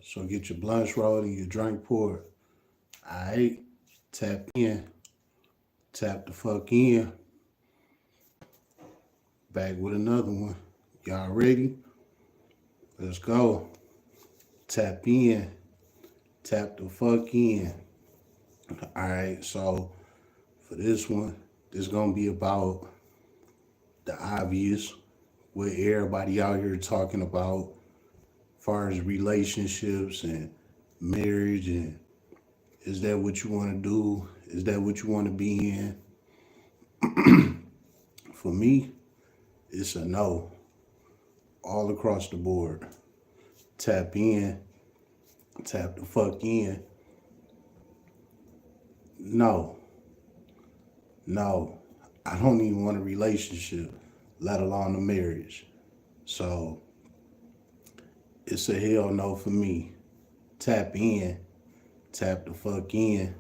So get your blunts rolled and your drink poured. Alright, tap in, tap the fuck in. Back with another one. Y'all ready? Let's go. Tap in, tap the fuck in. Alright, so for this one, it's gonna be about the obvious, what everybody out here talking about, far as relationships and marriage, and is that what you want to do? Is that what you want to be in? For me, it's a no, all across the board. Tap in, tap the fuck in. No, no, I don't even want a relationship, let alone a marriage. So it's a hell no for me. Tap in, tap the fuck in.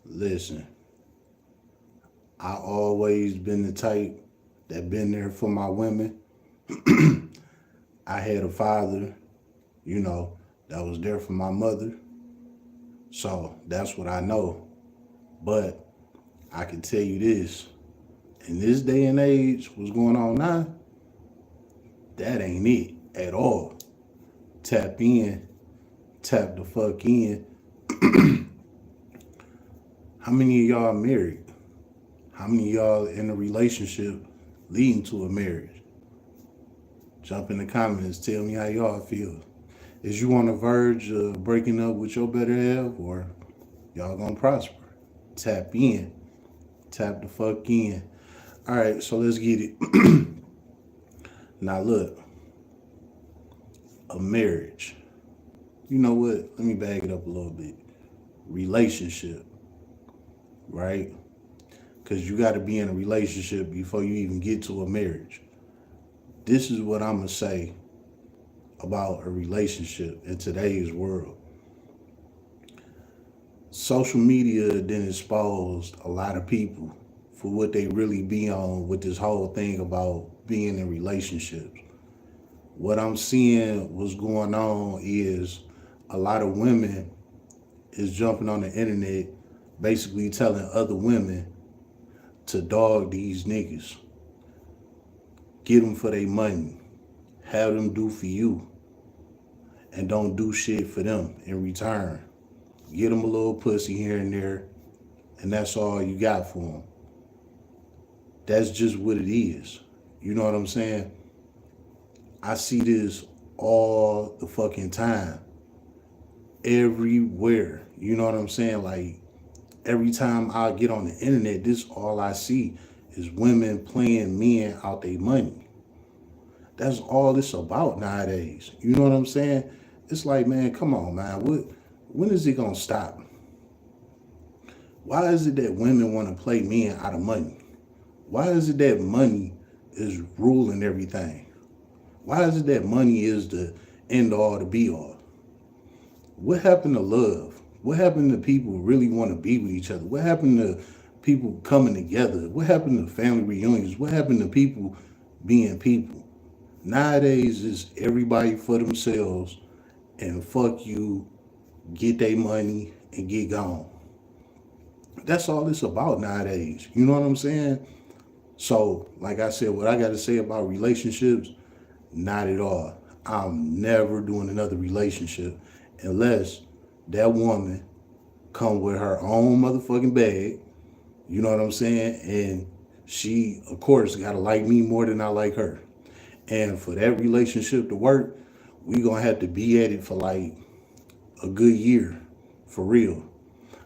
Listen, I always been the type that been there for my women. I had a father, that was there for my mother. So that's what I know. But I can tell you this, in this day and age, what's going on now, that ain't it at all. Tap in, tap the fuck in. How many of y'all married? How many of y'all in a relationship leading to a marriage? Jump in the comments, tell me how y'all feel. Is you on the verge of breaking up with your better half, or y'all gonna prosper? Tap in, tap the fuck in. All right, so let's get it. Now look, a marriage. You know what? Let me back it up a little bit. Relationship, right? Because you got to be in a relationship before you even get to a marriage. This is what I'm going to say about a relationship in today's world. Social media then exposed a lot of people for what they really be on with this whole thing about being in relationships. What I'm seeing what's going on is a lot of women is jumping on the internet basically telling other women to dog these niggas. Get them for their money. Have them do for you. And don't do shit for them in return. Get them a little pussy here and there, and that's all you got for them. That's just what it is. You know what I'm saying? I see this all the fucking time. Everywhere. You know what I'm saying? Like, every time I get on the internet, this all I see is women playing men out their money. That's all it's about nowadays. You know what I'm saying? It's like, man, come on, man. When is it gonna stop? Why is it that women want to play men out of money? Why is it that money is ruling everything? Why is it that money is the end all, the be all? What happened to love? What happened to people who really want to be with each other? What happened to people coming together? What happened to family reunions? What happened to people being people? Nowadays, it's everybody for themselves and fuck you, get their money, and get gone. That's all it's about nowadays. You know what I'm saying? So, like I said, what I got to say about relationships, not at all. I'm never doing another relationship unless that woman come with her own motherfucking bag. You know what I'm saying? And she, of course, got to like me more than I like her. And for that relationship to work, we going to have to be at it for like a good year, for real.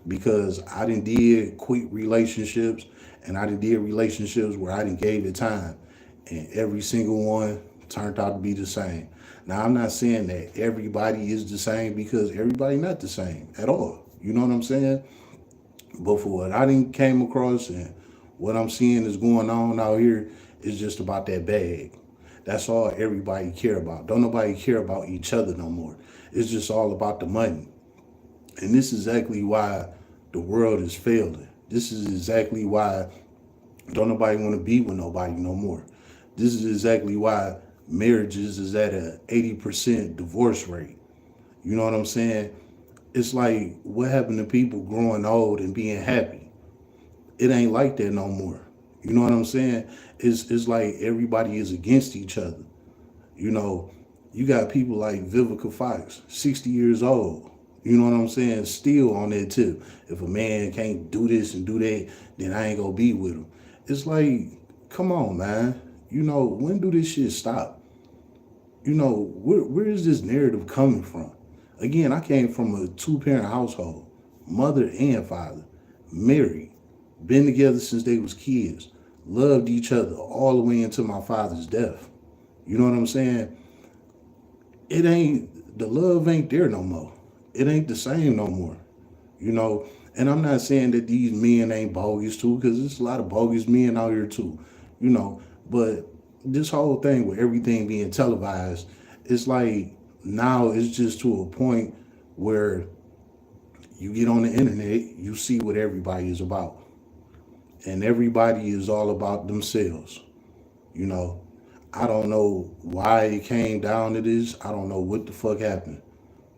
Because I done did quick relationships, and I done did relationships where I done gave it time. And every single one turned out to be the same. Now, I'm not saying that everybody is the same, because everybody not the same at all. You know what I'm saying? But for what I done came across and what I'm seeing is going on out here, is just about that bag. That's all everybody care about. Don't nobody care about each other no more. It's just all about the money. And this is exactly why the world is failing. This is exactly why don't nobody want to be with nobody no more. This is exactly why marriages is at a 80% divorce rate. You know what I'm saying? It's like, what happened to people growing old and being happy? It ain't like that no more. You know what I'm saying? It's like everybody is against each other. You know, you got people like Vivica Fox, 60 years old. You know what I'm saying? Still on that tip. If a man can't do this and do that, then I ain't gonna be with him. It's like, come on, man. You know, when do this shit stop? You know, where is this narrative coming from? Again, I came from a two-parent household, mother and father, married, been together since they was kids, loved each other all the way into my father's death. You know what I'm saying? It ain't, the love ain't there no more. It ain't the same no more. You know, and I'm not saying that these men ain't bogus too, because there's a lot of bogus men out here too. You know, but this whole thing with everything being televised, it's like now it's just to a point where you get on the internet, you see what everybody is about. And everybody is all about themselves. You know, I don't know why it came down to this. I don't know what the fuck happened.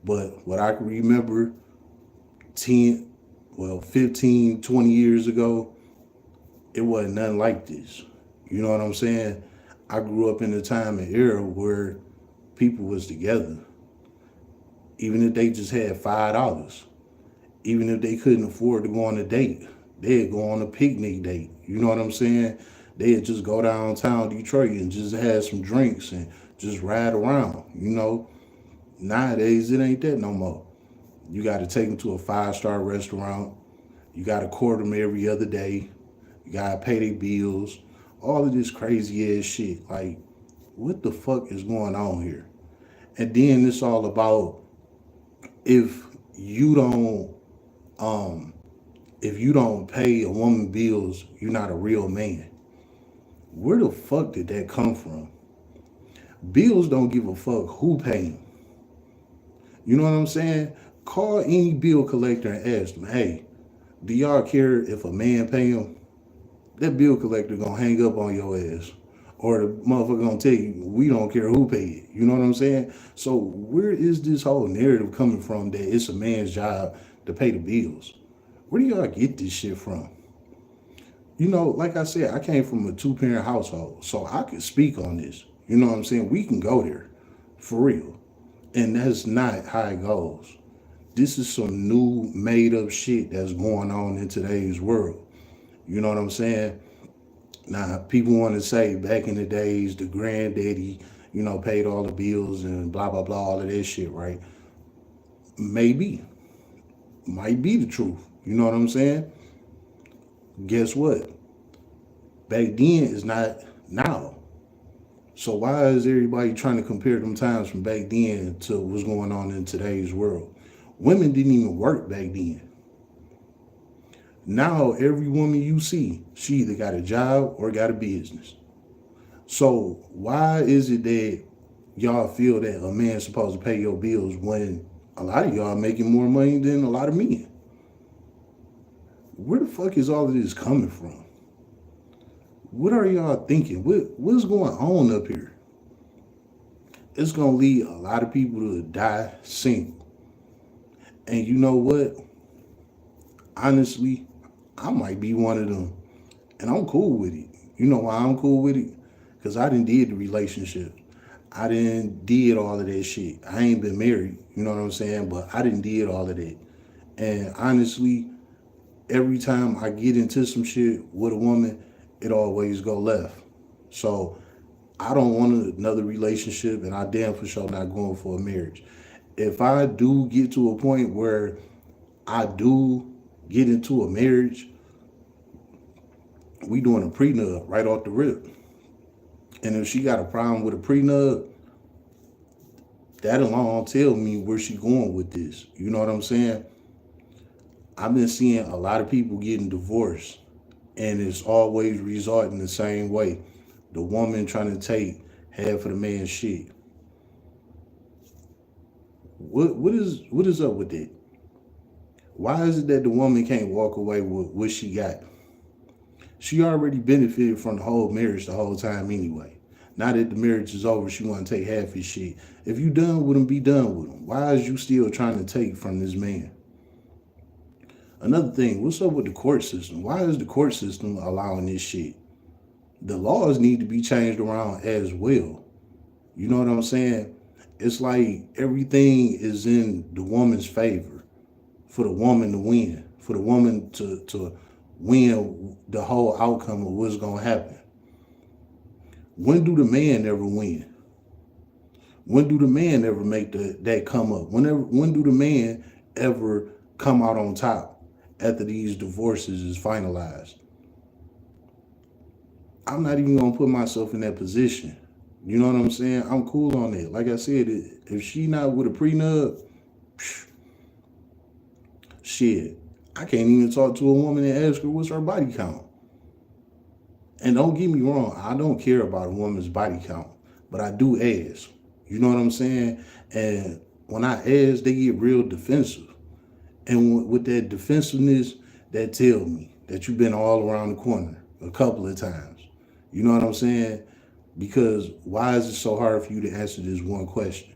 But what I can remember 10, well, 15, 20 years ago, it wasn't nothing like this. You know what I'm saying? I grew up in a time and era where people was together. Even if they just had $5, even if they couldn't afford to go on a date, they'd go on a picnic date. You know what I'm saying? They'd just go downtown Detroit and just have some drinks and just ride around. You know, nowadays it ain't that no more. You got to take them to a 5-star restaurant. You got to court them every other day. You got to pay their bills. All of this crazy ass shit. Like, what the fuck is going on here? And then it's all about, if you don't um if you don't pay a woman bills, you're not a real man. Where the fuck did that come from? Bills don't give a fuck who pay them. You know what I'm saying? Call any bill collector and ask them, hey, do y'all care if a man pay him? That bill collector gonna hang up on your ass. Or the motherfucker gonna tell you, we don't care who paid it. You know what I'm saying? So where is this whole narrative coming from that it's a man's job to pay the bills? Where do y'all get this shit from? You know, like I said, I came from a two-parent household, so I can speak on this. You know what I'm saying? We can go there, for real. And that's not how it goes. This is some new made-up shit that's going on in today's world. You know what I'm saying? Now, people want to say back in the days, the granddaddy, you know, paid all the bills and blah, blah, blah, all of that shit, right? Maybe. Might be the truth. You know what I'm saying? Guess what? Back then is not now. So why is everybody trying to compare them times from back then to what's going on in today's world? Women didn't even work back then. Now every woman you see, she either got a job or got a business. So why is it that y'all feel that a man's supposed to pay your bills when a lot of y'all making more money than a lot of men? Where the fuck is all of this coming from? What are y'all thinking? What's going on up here? It's gonna lead a lot of people to die single. And you know what? Honestly, I might be one of them. And I'm cool with it. You know why I'm cool with it? Because I didn't did the relationship. I didn't did all of that shit. I ain't been married, you know what I'm saying? But I didn't did all of that. And honestly, every time I get into some shit with a woman, it always go left. So I don't want another relationship, and I damn for sure not going for a marriage. If I do get to a point where I do get into a marriage, we doing a prenup right off the rip. And if she got a problem with a prenup, that alone tell me where she going with this. You know what I'm saying? I've been seeing a lot of people getting divorced, and it's always resulting the same way. The woman trying to take half of the man's shit. What is up with that? Why is it that the woman can't walk away with what she got? She already benefited from the whole marriage the whole time anyway. Now that the marriage is over, she want to take half his shit. If you done with him, be done with him. Why is you still trying to take from this man? Another thing, what's up with the court system? Why is the court system allowing this shit? The laws need to be changed around as well. You know what I'm saying? It's like everything is in the woman's favor for the woman to win, for the woman to win the whole outcome of what's gonna happen. When do the man ever win? When do the man ever make that come up? When do the man ever come out on top after these divorces is finalized? I'm not even gonna put myself in that position. You know what I'm saying? I'm cool on it. Like I said, if she not with a prenup, shit, I can't even talk to a woman and ask her what's her body count. And don't get me wrong, I don't care about a woman's body count, but I do ask. You know what I'm saying? And when I ask, they get real defensive. And with that defensiveness, that tell me that you've been all around the corner a couple of times. You know what I'm saying? Because why is it so hard for you to answer this one question?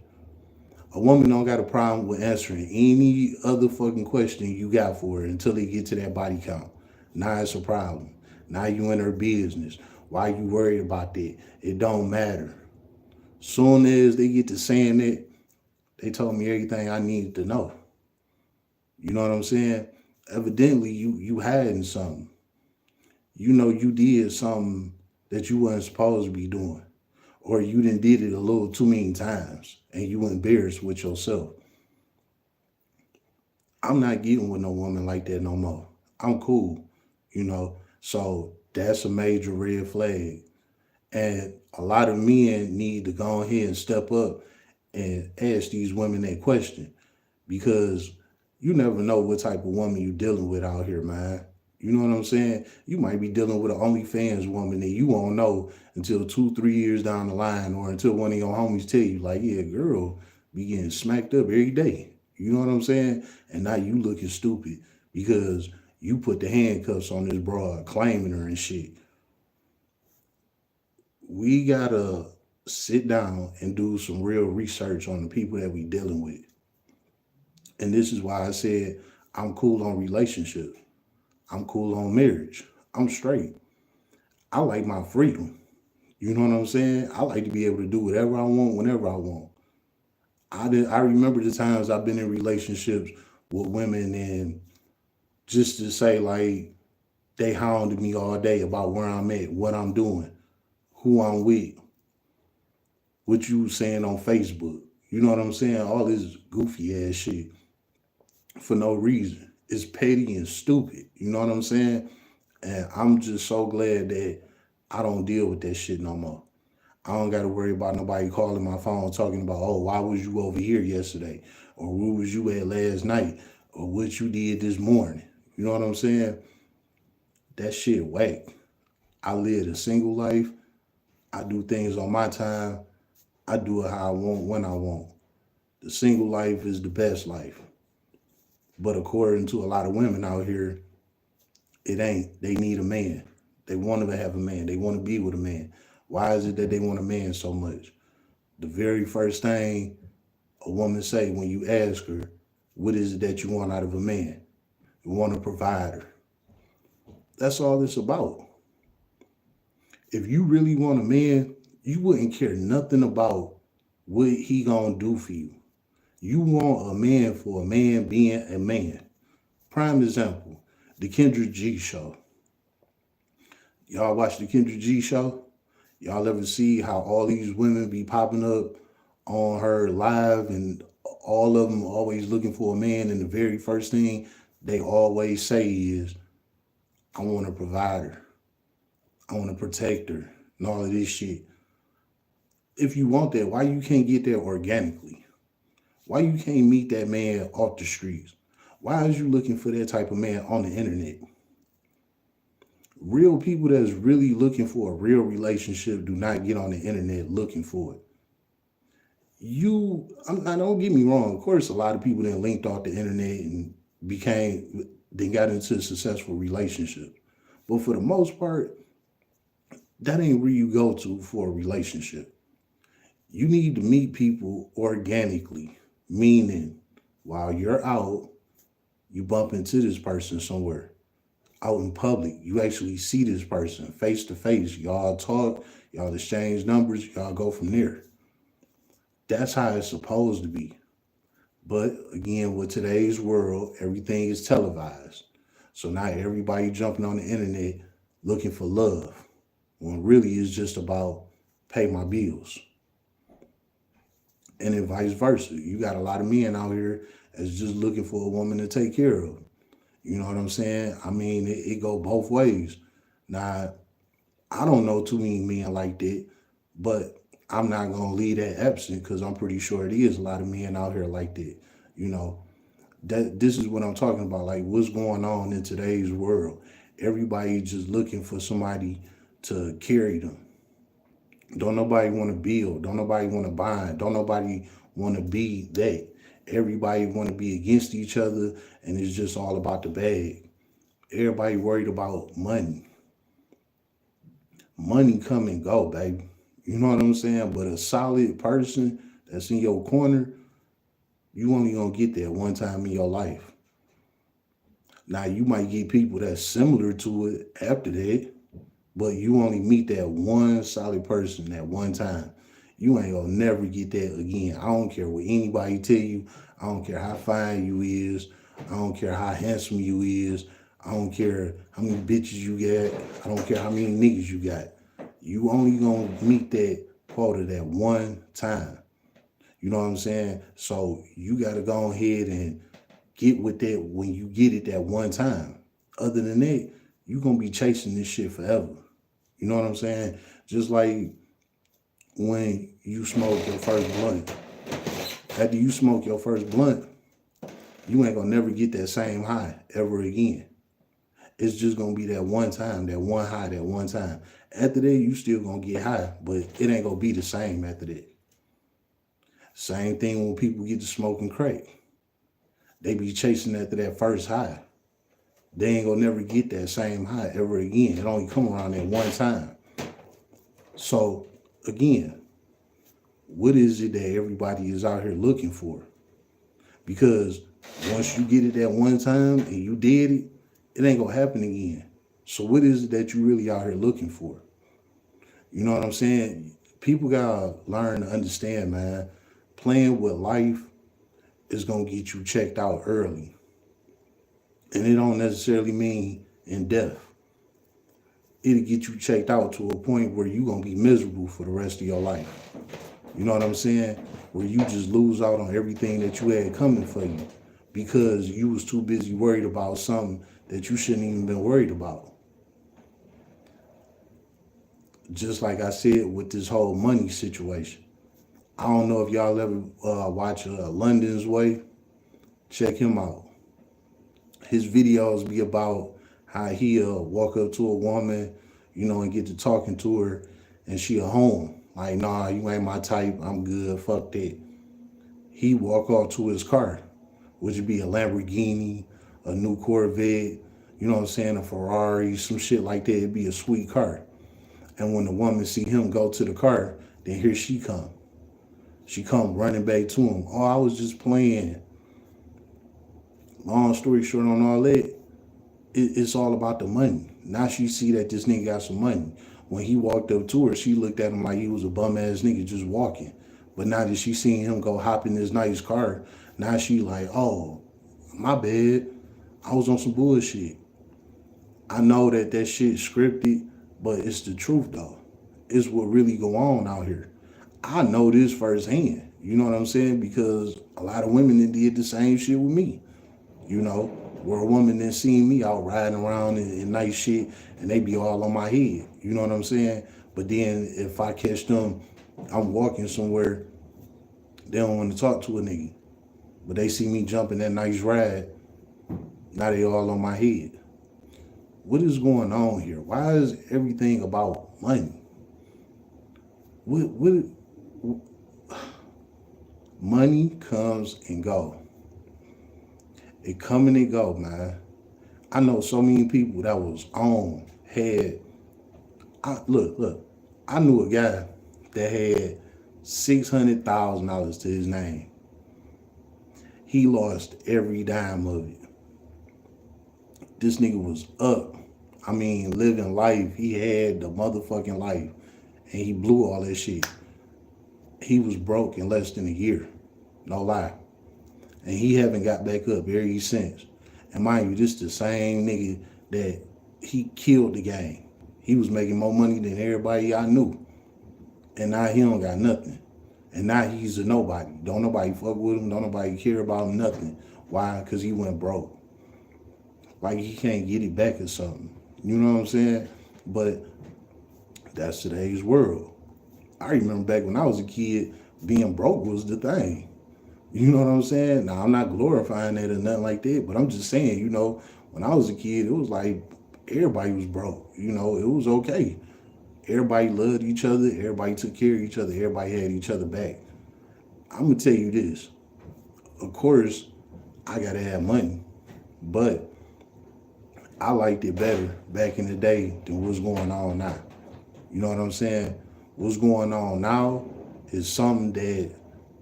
A woman don't got a problem with answering any other fucking question you got for her until they get to that body count. Now it's a problem. Now you in her business. Why you worried about that? It don't matter. Soon as they get to saying that, they told me everything I needed to know. You know what I'm saying? Evidently, you hiding something. You know you did something that you wasn't supposed to be doing. Or you done did it a little too many times and you embarrassed with yourself. I'm not getting with no woman like that no more. I'm cool, you know. So that's a major red flag. And a lot of men need to go ahead and step up and ask these women that question because you never know what type of woman you're dealing with out here, man. You know what I'm saying? You might be dealing with an OnlyFans woman that you won't know until 2, 3 years down the line, or until one of your homies tell you, like, yeah, girl, be getting smacked up every day. You know what I'm saying? And now you looking stupid because you put the handcuffs on this broad, claiming her and shit. We gotta sit down and do some real research on the people that we dealing with. And this is why I said I'm cool on relationships. I'm cool on marriage. I'm straight. I like my freedom. You know what I'm saying? I like to be able to do whatever I want whenever I want. I remember the times I've been in relationships with women and just to say like they hounded me all day about where I'm at, what I'm doing, who I'm with, what you saying on Facebook. You know what I'm saying? All this goofy ass shit for no reason. It's petty and stupid. You know what I'm saying? And I'm just so glad that I don't deal with that shit no more. I don't got to worry about nobody calling my phone talking about, oh, why was you over here yesterday? Or where was you at last night? Or what you did this morning? You know what I'm saying? That shit whack. I live a single life. I do things on my time. I do it how I want, when I want. The single life is the best life. But according to a lot of women out here, it ain't. They need a man. They want to have a man. They want to be with a man. Why is it that they want a man so much? The very first thing a woman say when you ask her, what is it that you want out of a man? You want a provider. That's all it's about. If you really want a man, you wouldn't care nothing about what he gonna do for you. You want a man for a man being a man. Prime example, the Kendra G show. Y'all watch the Kendra G show? Y'all ever see how all these women be popping up on her live and all of them always looking for a man and the very first thing they always say is, I want a provider. I want a protector and all of this shit. If you want that, why you can't get there organically? Why you can't meet that man off the streets? Why is you looking for that type of man on the internet? Real people that's really looking for a real relationship do not get on the internet looking for it. Don't get me wrong. Of course, a lot of people that linked off the internet and then got into successful relationships. But for the most part, That ain't where you go to for a relationship. You need to meet people organically, meaning while you're out, you bump into this person somewhere out in public. You actually see this person face to face. Y'all talk, y'all exchange numbers, y'all go from there. That's how it's supposed to be. But again, with today's world, everything is televised. So now everybody jumping on the internet looking for love, when really it's just about pay my bills. And then vice versa. You got a lot of men out here that's just looking for a woman to take care of. You know what I'm saying? I mean, it go both ways. Now, I don't know too many men like that, but I'm not gonna leave that absent because I'm pretty sure it is a lot of men out here like that. You know, that this is what I'm talking about. Like what's going on in today's world. Everybody just looking for somebody to carry them. Don't nobody want to build. Don't nobody want to bind. Don't nobody want to be that. Everybody want to be against each other, and it's just all about the bag. Everybody worried about money. Money come and go, baby. You know what I'm saying? But a solid person that's in your corner, you only gonna get that one time in your life. Now you might get people that's similar to it after that, but you only meet that one solid person at one time. You ain't gonna never get that again. I don't care what anybody tell you. I don't care how fine you is. I don't care how handsome you is. I don't care how many bitches you got. I don't care how many niggas you got. You only gonna meet that quota that one time. You know what I'm saying? So you gotta go ahead and get with that when you get it that one time. Other than that, you gonna be chasing this shit forever. You know what I'm saying? Just like when you smoke your first blunt. After you smoke your first blunt, you ain't gonna never get that same high ever again. It's just gonna be that one time, that one high, that one time. After that, you still gonna get high, but it ain't gonna be the same after that. Same thing when people get to smoking crack. They be chasing after that first high. They ain't gonna never get that same high ever again. It only come around that one time. So again, what is it that everybody is out here looking for? Because once you get it that one time and you did it, it ain't gonna happen again. So what is it that you really out here looking for? You know what I'm saying? People gotta learn to understand, man. Playing with life is gonna get you checked out early. And it don't necessarily mean in death. It'll get you checked out to a point where you're gonna be miserable for the rest of your life. You know what I'm saying? Where you just lose out on everything that you had coming for you because you was too busy worried about something that you shouldn't even been worried about. Just like I said with this whole money situation. I don't know if y'all ever watch London's Way. Check him out. His videos be about how he walk up to a woman, you know, and get to talking to her, and she a home. Like, nah, you ain't my type. I'm good. Fuck that. He walk off to his car, which would be a Lamborghini, a new Corvette, you know what I'm saying, a Ferrari, some shit like that. It'd be a sweet car. And when the woman see him go to the car, then here she come. She come running back to him. Oh, I was just playing. Long story short on all that, it's all about the money. Now she see that this nigga got some money. When he walked up to her, she looked at him like he was a bum ass nigga just walking. But now that she seen him go hop in this nice car, now she like, oh, my bad. I was on some bullshit. I know that that shit scripted, but it's the truth though. It's what really go on out here. I know this firsthand. You know what I'm saying? Because a lot of women that did the same shit with me. You know, where a woman then seen me out riding around in nice shit and they be all on my head. You know what I'm saying? But then if I catch them, I'm walking somewhere, they don't want to talk to a nigga. But they see me jumping that nice ride, now they all on my head. What is going on here? Why is everything about money? What money comes and go. It come and it go, man. I know so many people that was on, had Look. I knew a guy that had $600,000 to his name. He lost every dime of it. This nigga was up. I mean, living life. He had the motherfucking life. And he blew all that shit. He was broke in less than a year. No lie. And he haven't got back up ever since. And mind you, this the same nigga that he killed the game. He was making more money than everybody I knew. And now he don't got nothing. And now he's a nobody. Don't nobody fuck with him. Don't nobody care about him, nothing. Why? Because he went broke. Like he can't get it back or something. You know what I'm saying? But that's today's world. I remember back when I was a kid, being broke was the thing. You know what I'm saying? Now, I'm not glorifying it or nothing like that, but I'm just saying, you know, when I was a kid, it was like everybody was broke. You know, it was okay. Everybody loved each other. Everybody took care of each other. Everybody had each other back. I'm going to tell you this. Of course, I got to have money, but I liked it better back in the day than what's going on now. You know what I'm saying? What's going on now is something that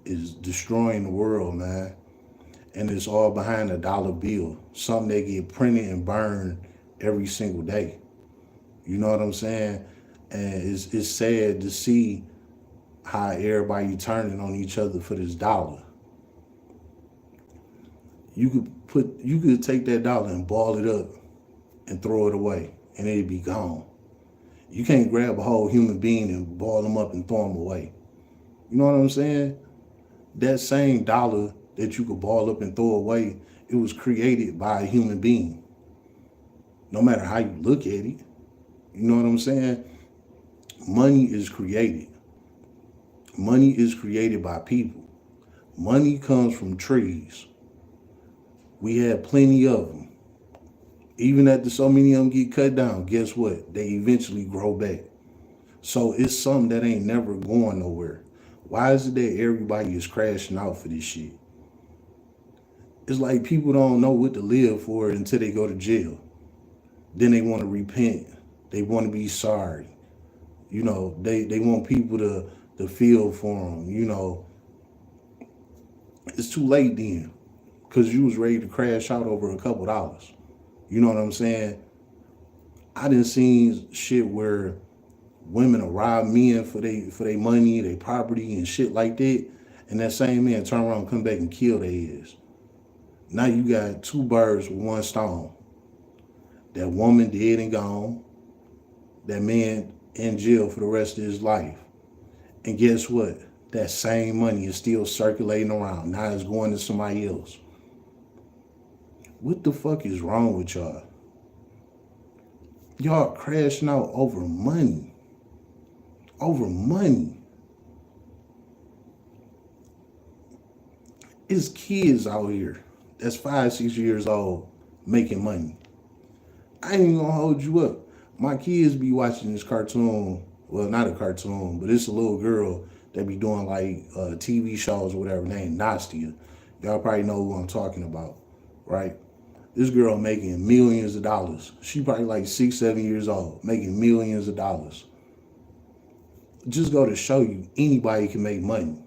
is destroying the world, man. And it's all behind a dollar bill. Something that get printed and burned every single day. You know what I'm saying? And it's sad to see how everybody turning on each other for this dollar. You could take that dollar and ball it up and throw it away, and it'd be gone. You can't grab a whole human being and ball them up and throw them away. You know what I'm saying? That same dollar that you could ball up and throw away, it was created by a human being. No matter how you look at it. You know what I'm saying? Money is created. Money is created by people. Money comes from trees. We have plenty of them. Even after so many of them get cut down, guess what? They eventually grow back. So it's something that ain't never going nowhere. Why is it that everybody is crashing out for this shit? It's like people don't know what to live for until they go to jail. Then they want to repent. They want to be sorry. You know, they want people to feel for them. You know, it's too late then because you was ready to crash out over a couple dollars. You know what I'm saying? I done seen shit where women will rob men for they money, their property, and shit like that. And that same man turn around and come back and kill their ass. Now you got two birds with one stone. That woman dead and gone. That man in jail for the rest of his life. And guess what? That same money is still circulating around. Now it's going to somebody else. What the fuck is wrong with y'all? Y'all crashing out over money. Over money. It's kids out here that's 5, 6 years old making money. I ain't even gonna hold you up. My kids be watching this cartoon. Well, not a cartoon, but it's a little girl that be doing like TV shows or whatever, named Nastia. Y'all probably know who I'm talking about, right? This girl making millions of dollars. She probably like 6, 7 years old, making millions of dollars. Just go to show you anybody can make money.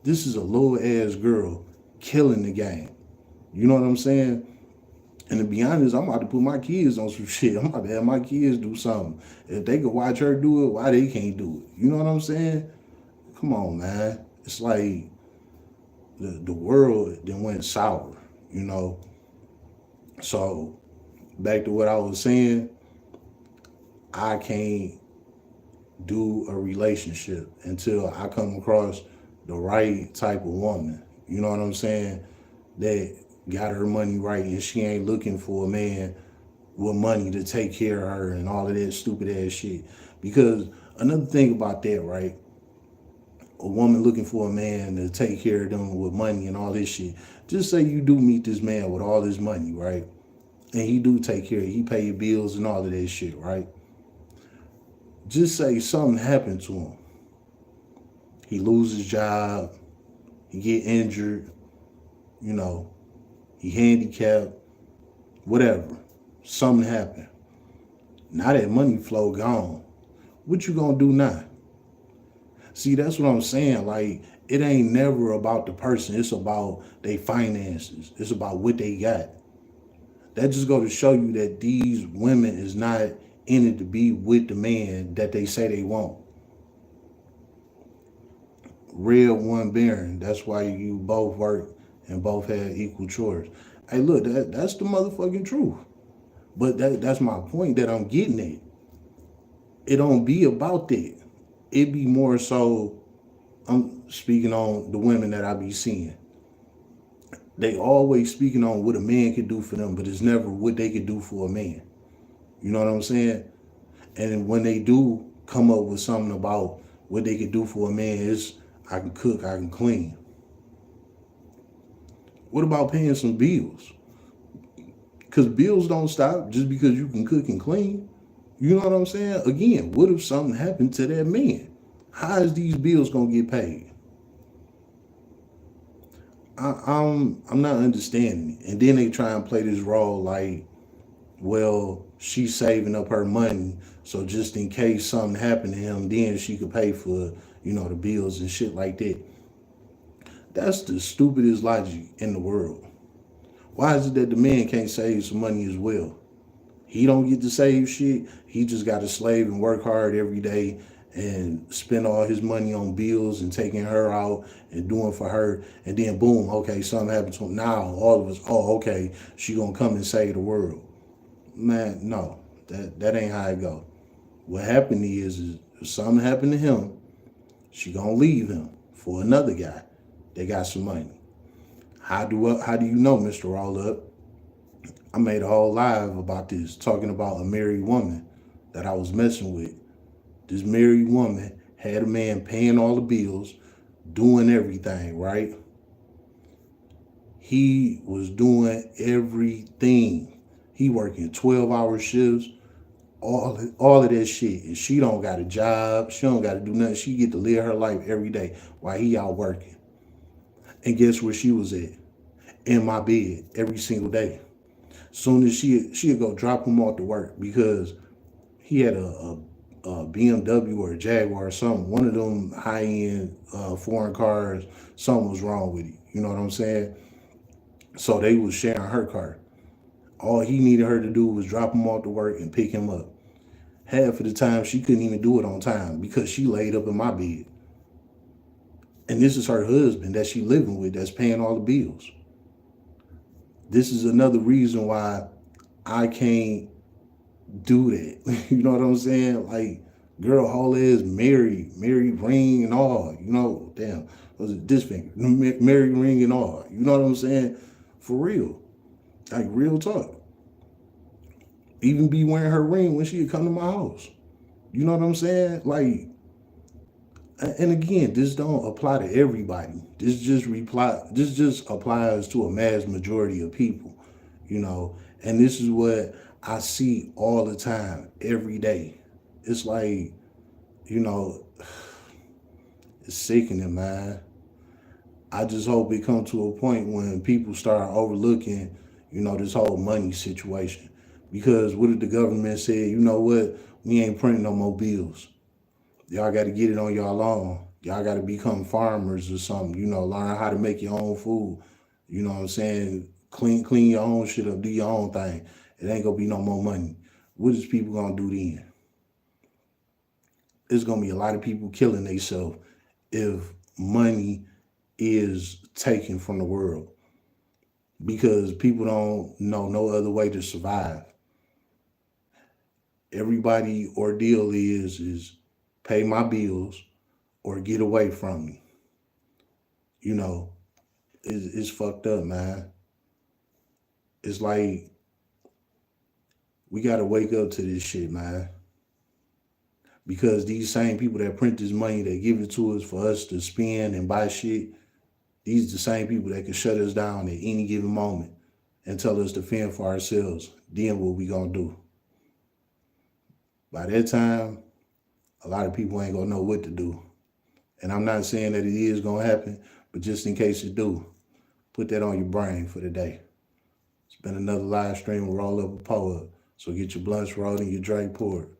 This is a little ass girl killing the game. You know what I'm saying? And to be honest, I'm about to put my kids on some shit. I'm about to have my kids do something. If they could watch her do it, why they can't do it? You know what I'm saying? Come on, man. It's like the world then went sour, you know? So back to what I was saying, I can't do a relationship until I come across the right type of woman. You know what I'm saying? That got her money right and she ain't looking for a man with money to take care of her and all of that stupid ass shit. Because another thing about that, right? A woman looking for a man to take care of them with money and all this shit. Just say you do meet this man with all this money, right? And he do take care of you. He pay your bills and all of that shit, right? Just say something happened to him. He loses his job. He get injured. You know, he handicapped. Whatever. Something happened. Now that money flow gone. What you gonna do now? See, that's what I'm saying. Like, it ain't never about the person. It's about their finances. It's about what they got. That just go to show you that these women is not in it to be with the man that they say they want. Real one bearing. That's why you both work and both had equal chores. Hey, look, that's the motherfucking truth. But that's my point that I'm getting at. It don't be about that. It be more so, I'm speaking on the women that I be seeing. They always speaking on what a man can do for them, but it's never what they can do for a man. You know what I'm saying? And when they do come up with something about what they can do for a man, is I can cook, I can clean. What about paying some bills? Because bills don't stop just because you can cook and clean. You know what I'm saying? Again, what if something happened to that man? How is these bills gonna get paid? I'm not understanding it. And then they try and play this role like, well, she's saving up her money, so just in case something happened to him, then she could pay for, the bills and shit like that. That's the stupidest logic in the world. Why is it that the man can't save some money as well? He don't get to save shit. He just got to slave and work hard every day and spend all his money on bills and taking her out and doing for her. And then boom, okay, something happened to him. Now all of us, oh, okay, she gonna come and save the world. Man, no, that ain't how it go. What happened is if something happened to him, she gonna leave him for another guy that got some money. How do you know, Mr. Roll Up? I made a whole live about this, talking about a married woman that I was messing with. This married woman had a man paying all the bills, doing everything, right? He was doing everything. He working 12-hour shifts, all of that shit. And she don't got a job. She don't got to do nothing. She get to live her life every day while he out working. And guess where she was at? In my bed every single day. Soon as she'd go drop him off to work because he had a BMW or a Jaguar or something. One of them high end foreign cars. Something was wrong with it. You know what I'm saying? So they was sharing her car. All he needed her to do was drop him off to work and pick him up. Half of the time she couldn't even do it on time because she laid up in my bed. And this is her husband that she living with that's paying all the bills. This is another reason why I can't do that. You know what I'm saying? Like, girl, whole is married ring and all. Damn, was it this finger? Married ring and all. You know what I'm saying? For real, like real talk. Even be wearing her ring when she would come to my house. You know what I'm saying? Like, and again, this don't apply to everybody. This just applies to a mass majority of people, And this is what I see all the time, every day. It's like, you know, it's sickening, man. I just hope it comes to a point when people start overlooking, this whole money situation. Because what if the government said, you know what, we ain't printing no more bills. Y'all got to get it on y'all own. Y'all got to become farmers or something, learn how to make your own food. You know what I'm saying? Clean your own shit up, do your own thing. It ain't gonna be no more money. What is people gonna do then? There's gonna be a lot of people killing themselves if money is taken from the world because people don't know no other way to survive. Everybody ordeal is pay my bills or get away from me. You know, it's fucked up, man. It's like we gotta wake up to this shit, man. Because these same people that print this money, that give it to us for us to spend and buy shit, these are the same people that can shut us down at any given moment and tell us to fend for ourselves. Then what we gonna do? By that time, a lot of people ain't gonna know what to do. And I'm not saying that it is gonna happen, but just in case it do, put that on your brain for the day. It's been another live stream with Roll Up a Poet. So get your blunts rolled and your drink poured.